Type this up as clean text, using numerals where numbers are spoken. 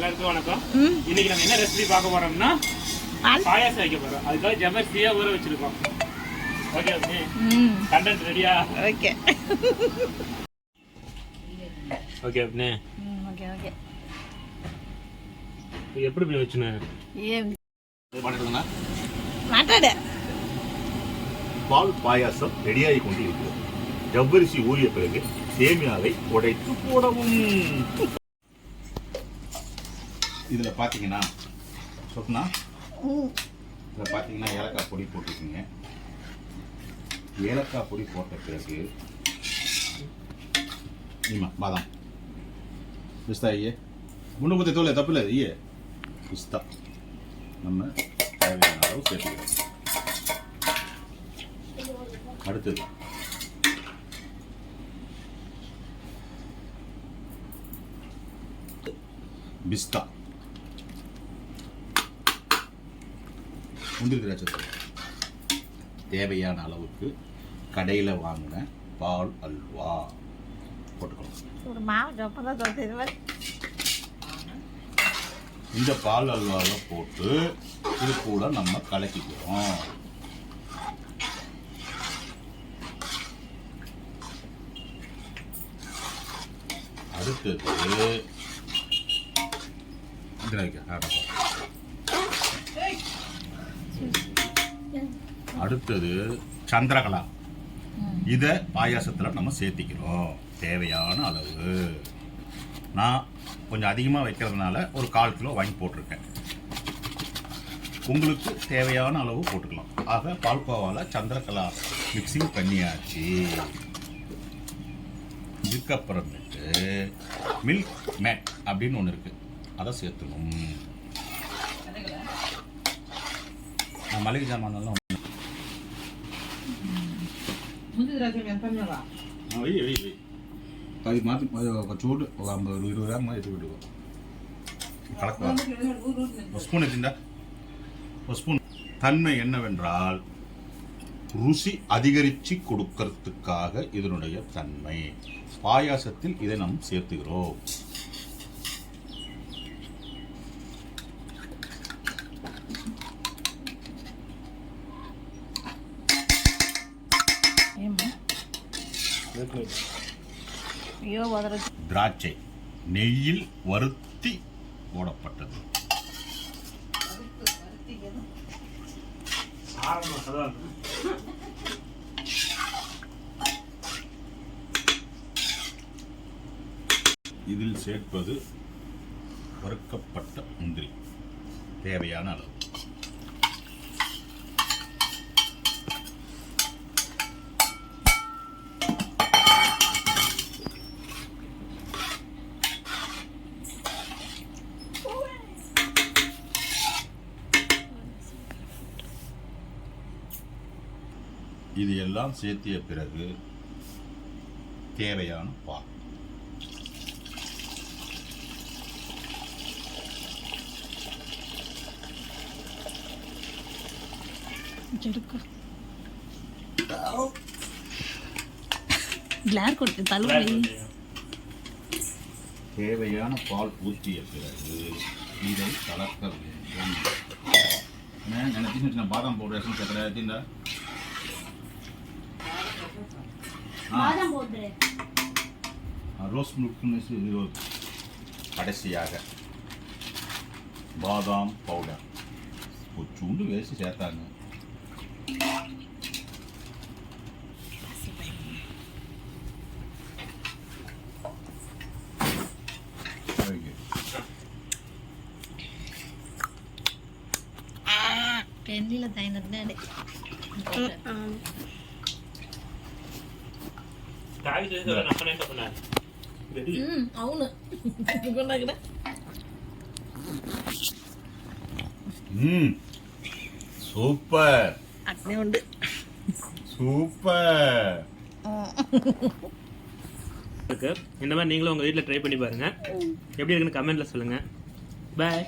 எல்லாருக்கும் வணக்கம். இன்னைக்கு நம்ம என்ன ரெசிபி பார்க்க போறோம்னா பாயாசம் வைக்க போறோம். அதுக்காக ஜவ்வரிசியை ஊற வச்சிருக்கோம். ஓகே ஓகே, கண்டென்ட் ரெடியா? ஓகே ஓகே அப்படினே. Okay okay. எப்படி பண்ணி வச்சுனே? மாட்டாடு. பால் பாயாசம் ரெடியாகி கொண்டு இருக்கிறது. ஜவ்வரிசி ஊறிய பிறகு சேமியாவை உடைத்து போடவும். இதில் பார்த்தீங்கன்னா சொப்னா, இதில் பார்த்தீங்கன்னா ஏலக்காய் பொடி போட்டுருக்கீங்க. ஏலக்காய் பொடி போட்ட பிறகு பாதாம் பிஸ்தா ஐயே முன்னு பற்றி தோலை தப்பு இல்லை ஐயே பிஸ்தா நம்ம தேவையான அளவு சேர்த்துக்கிறோம். அடுத்தது பிஸ்தா, முந்திரி திராட்சை தேவையான அளவுக்கு கடையில் வாங்கின பால் அல்வா போட்டுக்கணும். இந்த பால் அல்வாவை போட்டு இது கூட நம்ம கலக்கிக்கிறோம். அடுத்தது சந்திரகலா. இதை பாயாசத்தில் நம்ம சேர்த்திக்கிறோம் தேவையான அளவு. நான் கொஞ்சம் அதிகமாக வைக்கிறதுனால ஒரு 1/4 கிலோ வாங்கி போட்டிருக்கேன். உங்களுக்கு தேவையான அளவு போட்டுக்கலாம். ஆக பால்கோவாவில் சந்திரகலா மிக்சிங் பண்ணியாச்சு. இதுக்கப்புறமேட்டு மில்க் மேட் அப்படின்னு ஒன்று இருக்குது, அதை சேர்த்துணும். மளிகை சாமானெல்லாம் அது மாற்றி சூடு ஒரு 50-20 கிராம் மாதிரி எடுத்து விட்டுவோம். கலக்கலாம். ஒரு ஸ்பூன் எடுத்துட்டா ஒரு ஸ்பூன். தன்மை என்னவென்றால் ருசி அதிகரித்து கொடுக்கறதுக்காக இதனுடைய தன்மை. பாயாசத்தில் இதை நாம் சேர்த்துக்கிறோம். திராட்சை நெய்யில் வறுத்தி போடப்பட்டது. இதில் சேர்ப்பது வறுக்கப்பட்ட முந்திரி தேவையான அளவு. இது எல்லாம் சேர்த்திய பிறகு தேவையான பால். தேவையான பால் ஊற்றிய பிறகு இதை கலக்க வேண்டும். நினைச்சு பாதாம் பவுடர் சேர்க்கல. Rose milk. கடைசியாக பாதாம் பவுடர் கொஞ்சோண்டு வேசி சேர்த்தாங்க. Super super. இந்த மாதிரி நீங்களும் உங்க வீட்டில் ட்ரை பண்ணி பாருங்க. எப்படி இருக்குன்னு கமெண்ட்ல சொல்லுங்க. பாய்.